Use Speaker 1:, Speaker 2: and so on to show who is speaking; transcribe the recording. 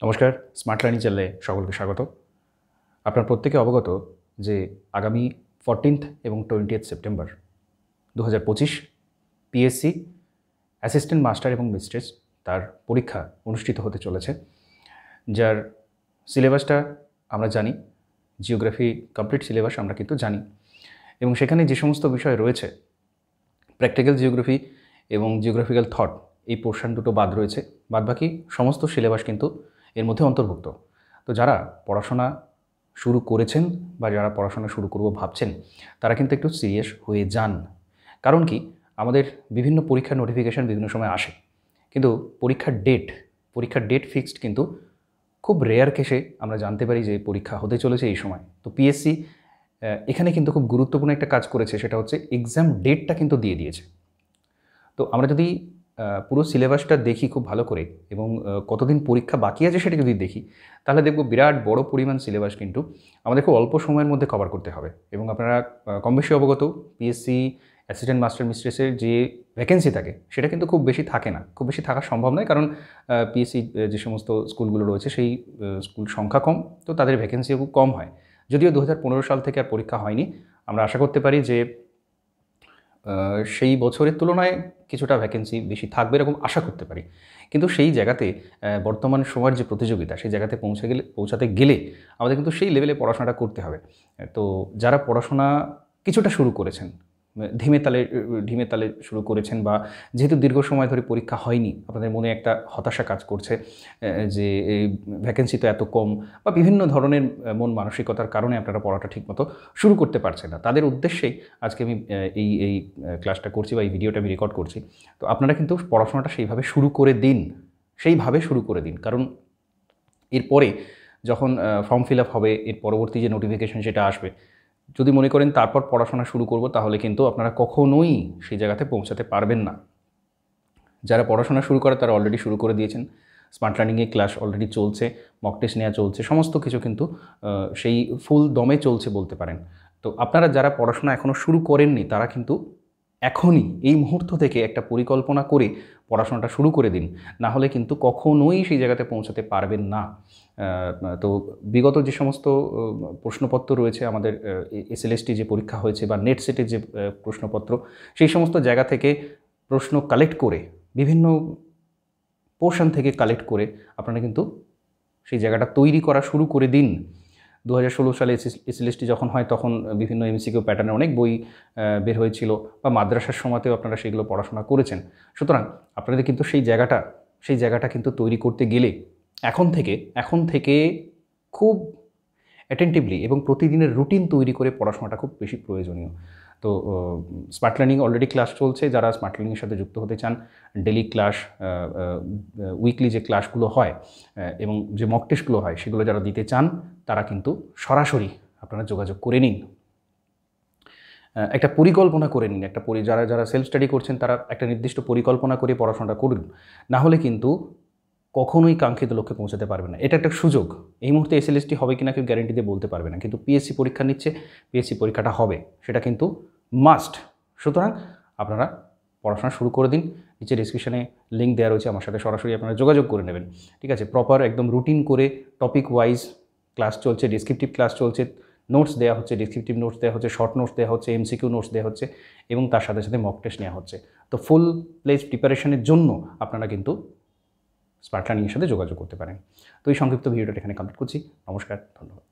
Speaker 1: নমস্কার, smart learning চ্যানেলে সকলকে স্বাগত। আপনার প্রত্যেকে অবগত যে আগামী 14 এবং 20 সেপ্টেম্বর 2025 পিএসসি অ্যাসিস্ট্যান্ট মাস্টার এবং মিস্ট্রেস তার পরীক্ষা অনুষ্ঠিত হতে চলেছে, যার সিলেবাসটা আমরা জানি। জিওগ্রাফি কমপ্লিট সিলেবাস আমরা কিন্তু জানি, এবং সেখানে যে সমস্ত বিষয় রয়েছে, প্র্যাকটিক্যাল জিওগ্রাফি এবং জিওগ্রাফিক্যাল থট, এই পোর্শন দুটো বাদ রয়েছে। বাদবাকি সমস্ত সিলেবাস কিন্তু এর মধ্যে অন্তর্ভুক্ত। তো যারা পড়াশোনা শুরু করেছেন বা যারা পড়াশোনা শুরু করব ভাবছেন, তারা কিন্তু একটু সিরিয়াস হয়ে যান। কারণ কি, আমাদের বিভিন্ন পরীক্ষার নোটিফিকেশান বিভিন্ন সময় আসে, কিন্তু পরীক্ষার ডেট ফিক্সড কিন্তু খুব রেয়ার কেসে আমরা জানতে পারি যে পরীক্ষা হতে চলেছে এই সময়। তো পিএসসি এখানে কিন্তু খুব গুরুত্বপূর্ণ একটা কাজ করেছে, সেটা হচ্ছে এক্সাম ডেটটা কিন্তু দিয়ে দিয়েছে। তো আমরা যদি পুরো সিলেবাসটা দেখি খুব ভালো করে, এবং কতদিন পরীক্ষা বাকি আছে সেটা যদি দেখি, তাহলে দেখব বিরাট বড় পরিমাণ সিলেবাস কিন্তু আমাদের খুব অল্প সময়ের মধ্যে কভার করতে হবে। এবং আপনারা কম বেশি অবগত, পিএসসি অ্যাসিস্ট্যান্ট মাস্টার মিস্ট্রেসের যে ভ্যাকেন্সি থাকে সেটা কিন্তু খুব বেশি থাকে না, খুব বেশি থাকা সম্ভব নয়, কারণ পিএসসি যে সমস্ত স্কুলগুলো রয়েছে সেই স্কুল সংখ্যা কম, তো তাদের ভ্যাকেন্সিও খুব কম হয়। যদিও 2015 সাল থেকে আর পরীক্ষা হয়নি, আমরা আশা করতে পারি যে সেই বছরের তুলনায় কিছুটা ভ্যাকেন্সি বেশি থাকবে এরকম আশা করতে পারি। কিন্তু সেই জায়গাতে বর্তমান সময়ের যে প্রতিযোগিতা, সেই জায়গাতে পৌঁছাতে গেলে আমাদের কিন্তু সেই লেভেলে পড়াশোনাটা করতে হবে। তো যারা পড়াশোনা কিছুটা শুরু করেছেন, ঢিমে তালে শুরু করেছেন, বা যেহেতু দীর্ঘ সময় ধরে পরীক্ষা হয়নি, আপনাদের মনে একটা হতাশা কাজ করছে যে এই ভ্যাকেন্সি তো এত কম, বা বিভিন্ন ধরনের মন মানসিকতার কারণে আপনারা পড়াটা ঠিকমতো শুরু করতে পারছেন না, তাদের উদ্দেশ্যেই আজকে আমি এই ক্লাসটা করছি বা এই ভিডিওটা আমি রেকর্ড করছি। তো আপনারা কিন্তু পড়াশোনাটা সেইভাবে শুরু করে দিন, কারণ এরপরে যখন ফর্ম ফিল আপ হবে, এর পরবর্তী যে নোটিফিকেশন সেটা আসবে, যদি মনে করেন তারপর পড়াশোনা শুরু করব, তাহলে কিন্তু আপনারা কখনোই সেই জায়গাতে পৌঁছাতে পারবেন না। যারা পড়াশোনা শুরু করে তারা অলরেডি শুরু করে দিয়েছেন, স্মার্ট লার্নিংয়ে ক্লাস অলরেডি চলছে, মক টেস্ট নেওয়া চলছে, সমস্ত কিছু কিন্তু সেই ফুল দমে চলছে বলতে পারেন। তো আপনারা যারা পড়াশোনা এখনও শুরু করেননি, তারা কিন্তু এখনই এই মুহূর্ত থেকে একটা পরিকল্পনা করে পড়াশোনাটা শুরু করে দিন, না হলে কিন্তু কখনোই সেই জায়গাতে পৌঁছাতে পারবেন না। তো বিগত যে সমস্ত প্রশ্নপত্র রয়েছে, আমাদের এসএলএসটি যে পরীক্ষা হয়েছে বা নেট সেটের যে প্রশ্নপত্র, সেই সমস্ত জায়গা থেকে প্রশ্ন কালেক্ট করে, বিভিন্ন পোর্শন থেকে কালেক্ট করে আপনারা কিন্তু সেই জায়গাটা তৈরি করা শুরু করে দিন। 2016 সালে এসএলএসটি যখন হয়, তখন বিভিন্ন এমসিকিউ প্যাটার্নের অনেক বই বের হয়েছিল, বা মাদ্রাসার সময়তেও আপনারা সেগুলো পড়াশোনা করেছেন। সুতরাং আপনাদের কিন্তু সেই জায়গাটা কিন্তু তৈরি করতে গেলে এখন থেকে খুব অ্যাটেন্টিভলি এবং প্রতিদিনের রুটিন তৈরি করে পড়াশোনাটা খুব বেশি প্রয়োজনীয়। তো স্মার্ট লার্নিং অলরেডি ক্লাস চলছে, যারা স্মার্ট লার্নিংয়ের সাথে যুক্ত হতে চান, ডেলি ক্লাস, উইকলি যে ক্লাসগুলো হয় এবং যে মক টেস্টগুলো হয়, সেগুলো যারা দিতে চান, তারা কিন্তু সরাসরি আপনারা যোগাযোগ করে নিন। একটা পরিকল্পনা করে নিন, যারা সেলফ স্টাডি করছেন, তারা একটা নির্দিষ্ট পরিকল্পনা করে পড়াশোনাটা করুন, না হলে কিন্তু কখনোই কাঙ্ক্ষিত লক্ষ্যে পৌঁছাতে পারবে না। এটা একটা সুযোগ। এই মুহূর্তে এসএলএসটি হবে কিনা কেউ গ্যারেন্টি দিয়ে বলতে পারবে না, কিন্তু পিএসসি পরীক্ষা নিচ্ছে, পিএসসি পরীক্ষাটা হবে, সেটা কিন্তু মাস্ট। সুতরাং আপনারা পড়াশোনা শুরু করে দিন। নিচে ডিসক্রিপশনে লিঙ্ক দেওয়া রয়েছে, আমার সাথে সরাসরি আপনারা যোগাযোগ করে নেবেন। ঠিক আছে, প্রপার একদম রুটিন করে টপিক ওয়াইজ ক্লাস চলছে, ডিসক্রিপটিভ ক্লাস চলছে, নোটস দেওয়া হচ্ছে, ডিসক্রিপটিভ নোটস দেওয়া হচ্ছে, শর্ট নোটস দেওয়া হচ্ছে, এমসিকিউ নোটস দেওয়া হচ্ছে, এবং তার সাথে সাথে মক টেস্ট নেওয়া হচ্ছে। তো ফুল প্লেজ প্রিপারেশনের জন্য আপনারা কিন্তু স্মার্ট লার্নিংয়ের সাথে যোগাযোগ করতে পারেন। তো এই সংক্ষিপ্ত ভিডিওটা এখানে কমপ্লিট করছি। নমস্কার, ধন্যবাদ।